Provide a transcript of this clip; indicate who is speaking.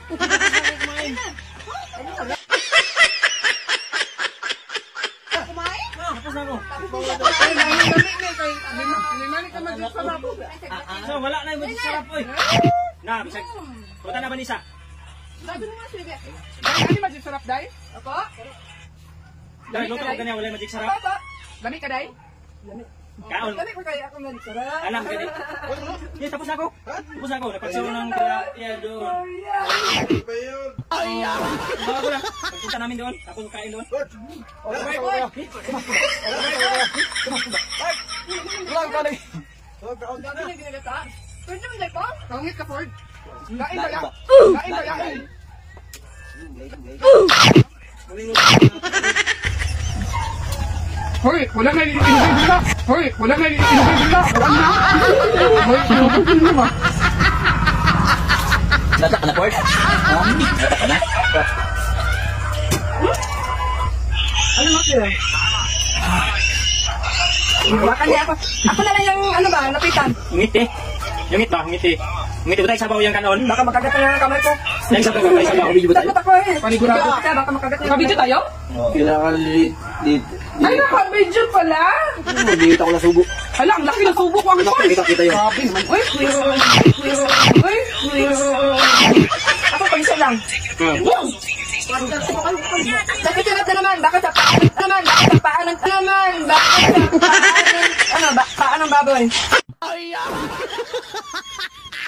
Speaker 1: Kumain.
Speaker 2: Kumain?
Speaker 1: Tapos na ako.
Speaker 2: Ay, nani ka magic sarap.
Speaker 1: So, wala na yung magic sarap, oy. Na, bisag. Punta na ba nisa?
Speaker 2: Sabi mo nga, sige. Ano magic sarap, day? Ako?
Speaker 1: Dahil luto ko ganyan, wala yung magic sarap.
Speaker 2: Apa? Lami ka, day?
Speaker 1: Kaon.
Speaker 2: Lami ko kaya ako magic sarap.
Speaker 1: Alam ka din. Yes, tapos na ako. Tapos na ako. Napagsaw ng kaya doon. Bago lang. Pagpunta namin doon. Tapos kain doon.
Speaker 2: Ulang ka lang. Dami na ginagata. Pwede naman day pa? Kangit ka, Ford. Kain ba yan? Kain ba yan? Hoy, wala na inuhin nila. Hoy, wala na inuhin nila. Wala na. Hoy, inuhin nila.
Speaker 1: Nata ka na, Ford? Nata ka na?
Speaker 2: Ano mo sila? Wala ka niya ako. Ako na lang yung ano ba, lapitan.
Speaker 1: Ngiti. Yung ngiti ba? Ngiti. Ngiti ba tayo sabaw yung kanon?
Speaker 2: Baka makagat na yung kamay ko.
Speaker 1: Tayo sabaw. Tayo sabaw. Video ba tayo?
Speaker 2: Takot ako eh. Panigurado. Baka makagat na yung kamay ko. Tayo?
Speaker 3: Kailangan
Speaker 2: Ay, naka-video pala.
Speaker 3: dito ako nasubo.
Speaker 2: Hala, ang laki ng subo ko ang phone.
Speaker 3: Kita yun.
Speaker 2: Sabi naman. Uy, ako pa isa lang. Bakit tinat na naman? Bakit sa paan naman? Bakit sa paan ng naman? Bakit sa paan ng... Ano, paan ng baboy?